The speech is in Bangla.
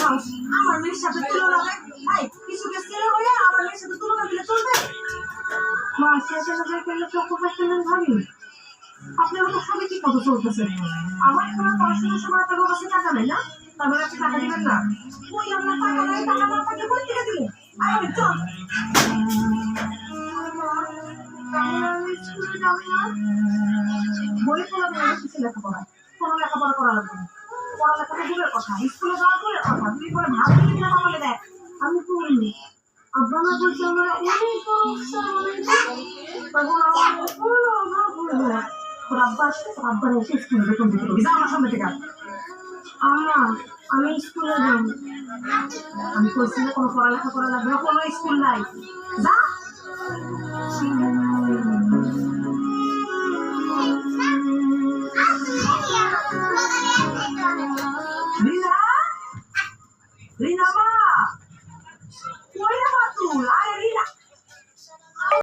সাহস আমার মেয়ের সাথে তুলনা দেয়? এই কিছুকে ছেলে হয়ে আমার মেয়ের সাথে তুলনা দিলে চলবে? মা শেষে হাজার পেলে চক্র পাচ্ছিলেন ভাবি আপনার মতো সবই ঠিক মতো চলতেছে। আমার কোনো পড়াশোনার সময় আপনার কাছে টাকা নেই না, তারপর আপনি টাকা দিবেন না? ওই আপনার টাকা নাই, টাকা না থাকলে কোথা থেকে দিবেন? আরে চল স্কুলে যাবো না, বই খোলা কিছু লেখাপড়া, কোনো লেখাপড়া করা লাগবে না। পড়ালেখা তো দূরের কথা, স্কুলে যাওয়া দূরের কথা, তুই পরে ভাত দিবি না কপালে দেখ। আমি পড়িনি, আব্বা না বলছে আমার অনেক সমস্যা, তখন আমার পুরো অভাব হলো। তোর আব্বা আসলে তোর আব্বার এসে স্কুলে বেতন দিতে পারবি, যা আমার সামনে থেকে। আম্মা আমি স্কুলে যাই, আমি বলছি না কোনো পড়ালেখা করা লাগবে না, কোনো স্কুল নাই, যা। রিনা, রিনা মা, কই রে মা তুই?